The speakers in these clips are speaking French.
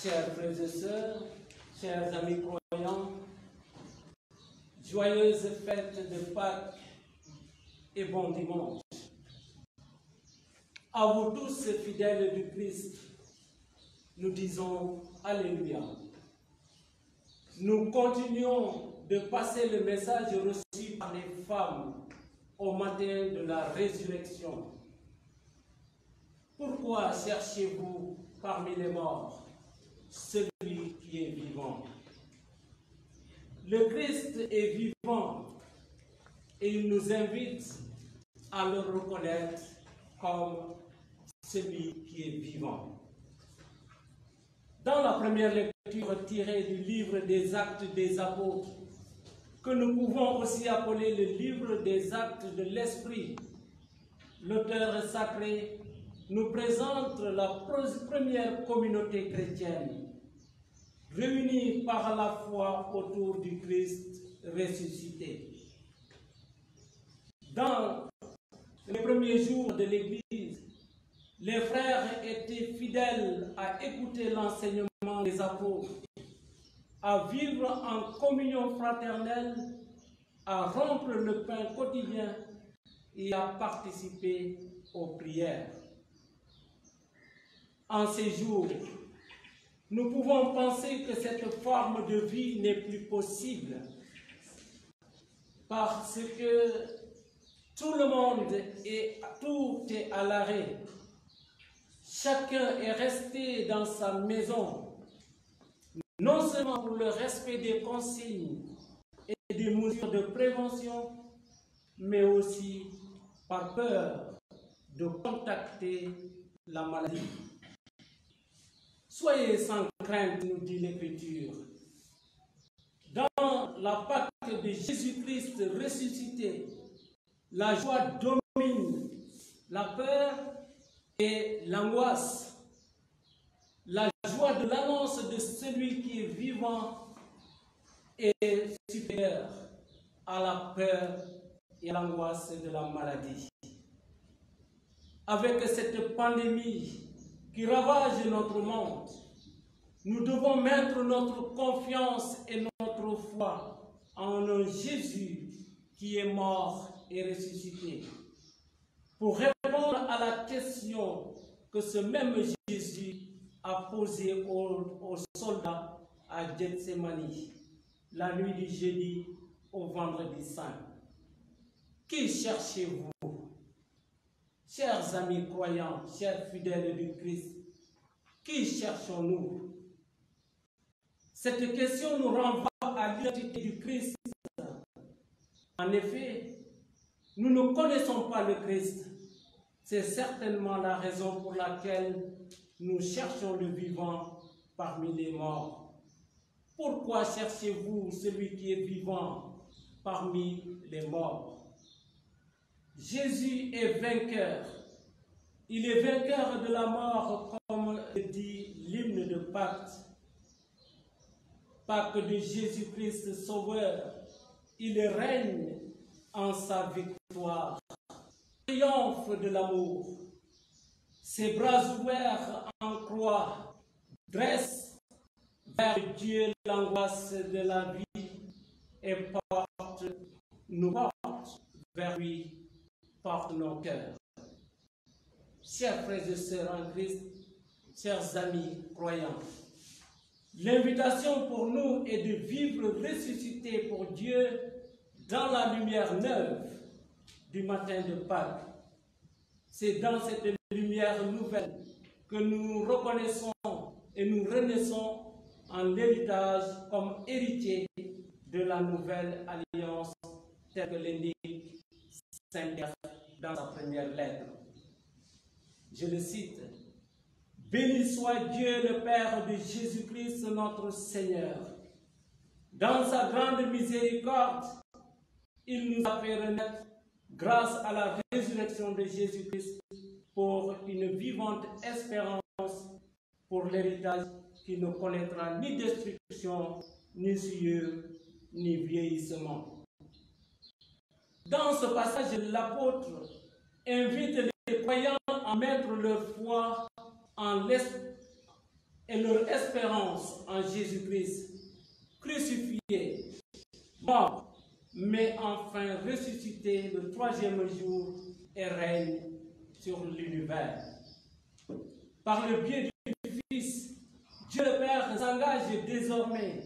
Chers frères et sœurs, chers amis croyants, joyeuse fête de Pâques et bon dimanche. À vous tous, fidèles du Christ, nous disons Alléluia. Nous continuons de passer le message reçu par les femmes au matin de la résurrection. Pourquoi cherchez-vous parmi les morts celui qui est vivant? Le Christ est vivant et il nous invite à le reconnaître comme celui qui est vivant. Dans la première lecture tirée du livre des Actes des Apôtres, que nous pouvons aussi appeler le livre des Actes de l'Esprit, l'auteur sacré nous présente la première communauté chrétienne, réunie par la foi autour du Christ ressuscité. Dans les premiers jours de l'Église, les frères étaient fidèles à écouter l'enseignement des apôtres, à vivre en communion fraternelle, à rompre le pain quotidien et à participer aux prières. En ces jours, nous pouvons penser que cette forme de vie n'est plus possible parce que tout le monde tout est à l'arrêt. Chacun est resté dans sa maison, non seulement pour le respect des consignes et des mesures de prévention, mais aussi par peur de contacter la maladie. Soyez sans crainte, nous dit l'Écriture. Dans la Pâque de Jésus-Christ ressuscité, la joie domine la peur et l'angoisse. La joie de l'annonce de celui qui est vivant est supérieure à la peur et à l'angoisse de la maladie. Avec cette pandémie qui ravage notre monde, nous devons mettre notre confiance et notre foi en un Jésus qui est mort et ressuscité. Pour répondre à la question que ce même Jésus a posée aux soldats à Gethsémani, la nuit du jeudi au vendredi saint. Qui cherchez-vous? Chers amis croyants, chers fidèles du Christ, qui cherchons-nous? Cette question nous renvoie à l'identité du Christ. En effet, nous ne connaissons pas le Christ. C'est certainement la raison pour laquelle nous cherchons le vivant parmi les morts. Pourquoi cherchez-vous celui qui est vivant parmi les morts? Jésus est vainqueur. Il est vainqueur de la mort, comme le dit l'hymne de Pâques. Pâques de Jésus-Christ Sauveur, il règne en sa victoire. Triomphe de l'amour. Ses bras ouverts en croix dressent vers Dieu l'angoisse de la vie et nous porte vers lui, porte nos cœurs. Chers frères et sœurs en Christ, chers amis croyants, l'invitation pour nous est de vivre ressuscité pour Dieu dans la lumière neuve du matin de Pâques. C'est dans cette lumière nouvelle que nous reconnaissons et nous renaissons en héritage comme héritier de la nouvelle alliance telle que l'indique Saint Pierre dans sa première lettre. Je le cite: « Béni soit Dieu le Père de Jésus-Christ notre Seigneur. Dans sa grande miséricorde, il nous a fait renaître grâce à la résurrection de Jésus-Christ pour une vivante espérance, pour l'héritage qui ne connaîtra ni destruction, ni souillure, ni vieillissement. » Dans ce passage, l'apôtre invite les croyants à mettre leur foi en et leur espérance en Jésus-Christ, crucifié, mort, mais enfin ressuscité le troisième jour et règne sur l'univers. Par le biais du Fils, Dieu le Père s'engage désormais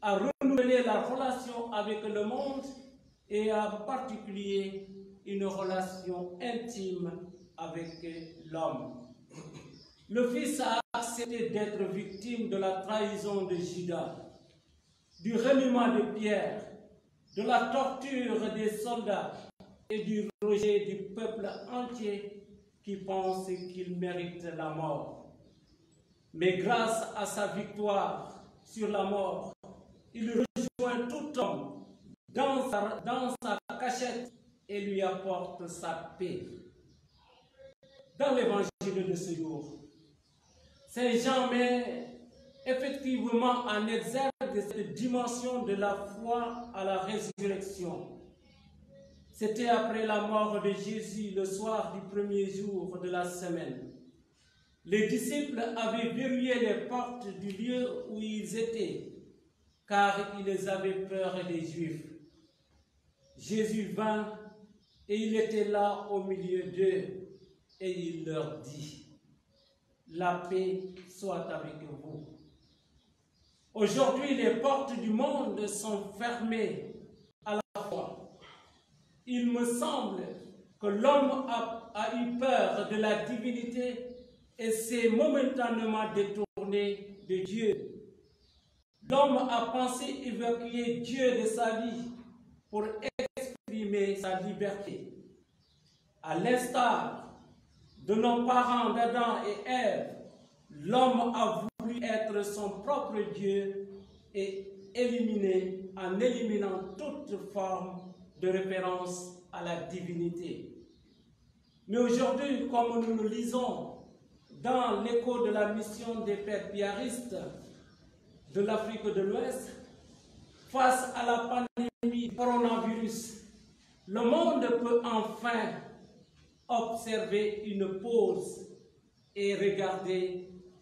à renouveler la relation avec le monde et en particulier une relation intime avec l'homme. Le Fils a accepté d'être victime de la trahison de Judas, du reniement de Pierre, de la torture des soldats et du rejet du peuple entier qui pense qu'il mérite la mort. Mais grâce à sa victoire sur la mort, il rejoint tout homme dans sa cachette et lui apporte sa paix. Dans l'évangile de ce jour, Saint Jean met effectivement en exergue cette dimension de la foi à la résurrection. C'était après la mort de Jésus le soir du premier jour de la semaine. Les disciples avaient verrouillé les portes du lieu où ils étaient, car ils avaient peur des Juifs. Jésus vint et il était là au milieu d'eux et il leur dit: la paix soit avec vous. Aujourd'hui, les portes du monde sont fermées à la fois. Il me semble que l'homme a eu peur de la divinité et s'est momentanément détourné de Dieu. L'homme a pensé évacuer Dieu de sa vie pour exprimer sa liberté. À l'instar de nos parents d'Adam et Ève, l'homme a voulu être son propre Dieu et en éliminant toute forme de référence à la divinité. Mais aujourd'hui, comme nous le lisons dans l'écho de la mission des pères piaristes de l'Afrique de l'Ouest, face à la pandémie du coronavirus, le monde peut enfin observer une pause et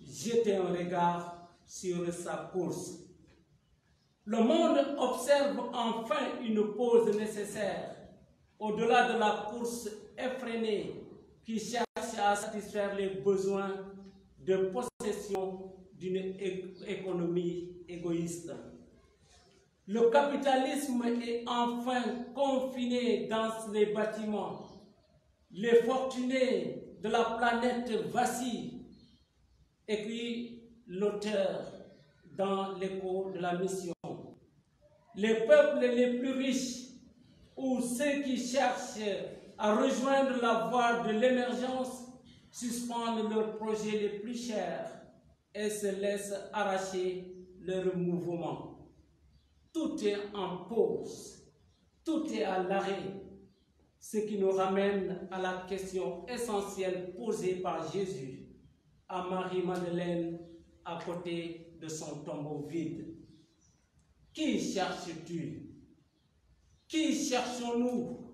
jeter un regard sur sa course. Le monde observe enfin une pause nécessaire au-delà de la course effrénée qui cherche à satisfaire les besoins de possession d'une économie égoïste. Le capitalisme est enfin confiné dans les bâtiments. Les fortunés de la planète vacillent, écrit l'auteur dans l'écho de la mission. Les peuples les plus riches ou ceux qui cherchent à rejoindre la voie de l'émergence suspendent leurs projets les plus chers et se laissent arracher leur mouvement. Tout est en pause, tout est à l'arrêt, ce qui nous ramène à la question essentielle posée par Jésus à Marie-Madeleine à côté de son tombeau vide. Qui cherches-tu? Qui cherchons-nous?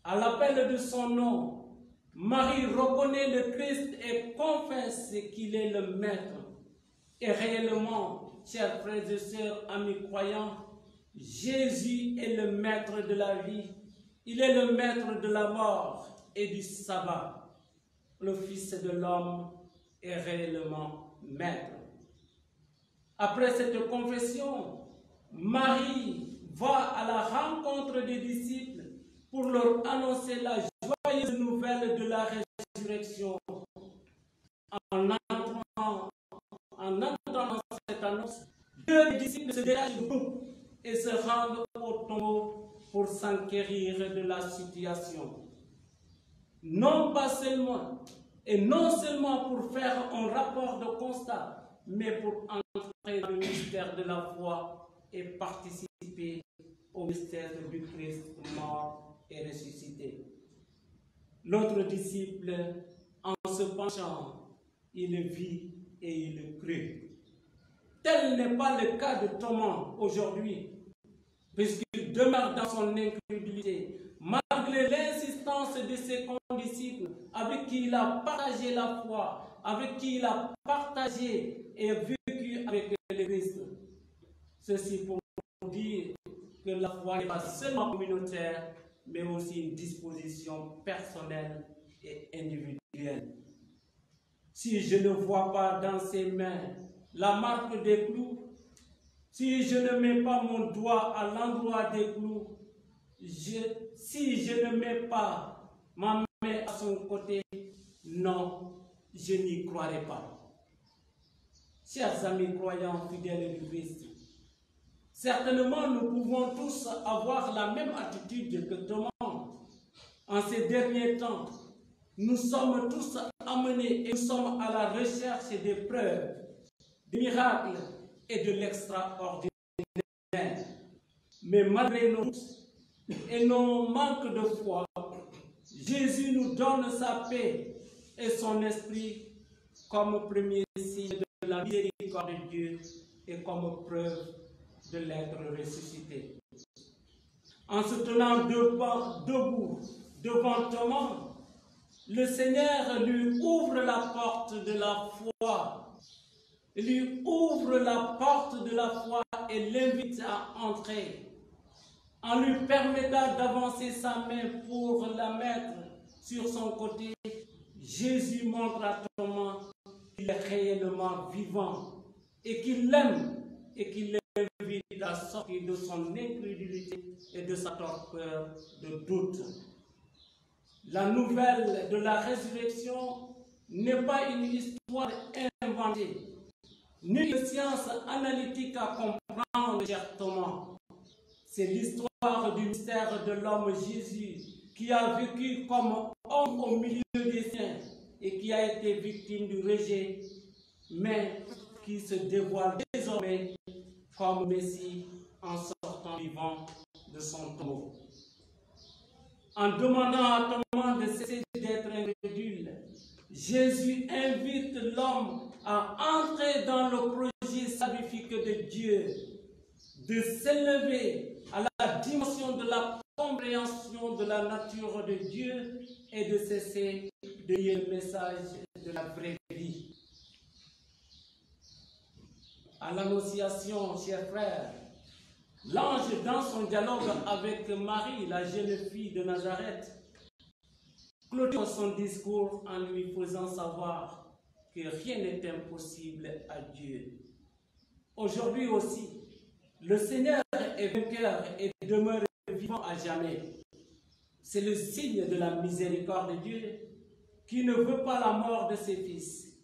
À l'appel de son nom, Marie reconnaît le Christ et confesse qu'il est le Maître. Et réellement, chers frères et sœurs, amis croyants, Jésus est le Maître de la vie. Il est le Maître de la mort et du sabbat. Le Fils de l'homme est réellement Maître. Après cette confession, Marie va à la rencontre des disciples pour leur annoncer la joyeuse nouvelle de la résurrection. En entendant cette annonce, deux disciples se dégagent du groupe et se rendent au tombeau pour s'enquérir de la situation. Non seulement pour faire un rapport de constat, mais pour entrer dans le mystère de la foi et participer au mystère du Christ mort et ressuscité. L'autre disciple, en se penchant, il vit et il crut. Tel n'est pas le cas de Thomas aujourd'hui, puisqu'il demeure dans son incrédulité, malgré l'insistance de ses condisciples, avec qui il a partagé la foi, avec qui il a partagé et vécu avec le Christ. Ceci pour dire que la foi n'est pas seulement communautaire, mais aussi une disposition personnelle et individuelle. Si je ne vois pas dans ses mains la marque des clous, si je ne mets pas mon doigt à l'endroit des clous, si je ne mets pas ma main à son côté, non, je n'y croirai pas. Chers amis croyants fidèles du Christ, certainement nous pouvons tous avoir la même attitude que Thomas. En ces derniers temps, nous sommes tous amenés et nous sommes à la recherche des preuves, des miracles et de l'extraordinaire. Mais malgré nos doutes et nos manques de foi, Jésus nous donne sa paix et son esprit comme premier signe de la miséricorde de Dieu et comme preuve de l'être ressuscité. En se tenant debout devant Thomas, le Seigneur lui ouvre la porte de la foi. Il lui ouvre la porte de la foi et l'invite à entrer. En lui permettant d'avancer sa main pour la mettre sur son côté, Jésus montre à Thomas qu'il est réellement vivant et qu'il l'aime et qu'il l'invite à sortir de son incrédulité et de sa torpeur de doute. La nouvelle de la résurrection n'est pas une histoire inventée, ni une science analytique à comprendre, cher Thomas. C'est l'histoire du mystère de l'homme Jésus qui a vécu comme homme au milieu des siens et qui a été victime du rejet, mais qui se dévoile désormais comme Messie en sortant vivant de son tombeau. En demandant à Thomas de cesser d'être incrédule, Jésus invite l'homme à entrer dans le projet salvifique de Dieu, de s'élever à la dimension de la compréhension de la nature de Dieu et de cesser de lier le message de la vraie vie. À l'Annonciation, chers frères, l'ange, dans son dialogue avec Marie, la jeune fille de Nazareth, clôture son discours en lui faisant savoir que rien n'est impossible à Dieu. Aujourd'hui aussi, le Seigneur est vainqueur et demeure vivant à jamais. C'est le signe de la miséricorde de Dieu qui ne veut pas la mort de ses fils.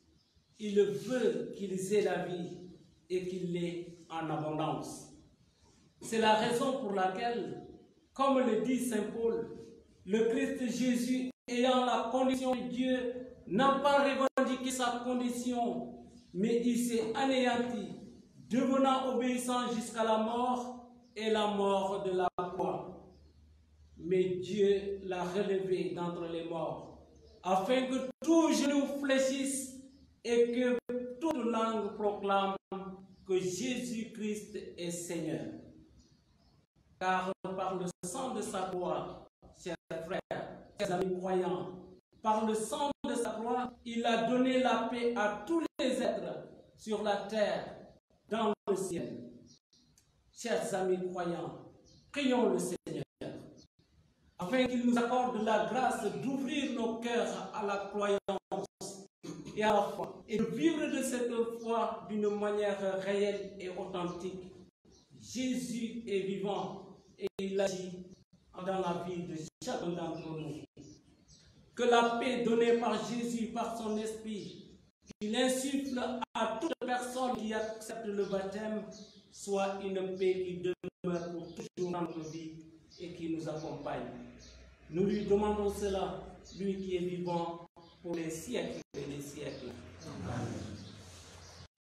Il veut qu'ils aient la vie et qu'ils l'aient en abondance. C'est la raison pour laquelle, comme le dit saint Paul, le Christ Jésus, ayant la condition de Dieu, n'a pas revendiqué sa condition, mais il s'est anéanti, devenant obéissant jusqu'à la mort et la mort de la croix. Mais Dieu l'a relevé d'entre les morts, afin que tout genou fléchisse et que toute langue proclame que Jésus-Christ est Seigneur. Car par le sang de sa croix, chers frères, chers amis croyants, par le sang de sa croix, il a donné la paix à tous les êtres sur la terre, dans le ciel. Chers amis croyants, prions le Seigneur, afin qu'il nous accorde la grâce d'ouvrir nos cœurs à la croyance et à la foi, et de vivre de cette foi d'une manière réelle et authentique. Jésus est vivant et il agit dans la vie de chacun d'entre nous. Que la paix donnée par Jésus, par son esprit, qu'il insuffle à toute personne qui accepte le baptême, soit une paix qui demeure pour toujours dans notre vie et qui nous accompagne. Nous lui demandons cela, lui qui est vivant pour les siècles et les siècles. Amen.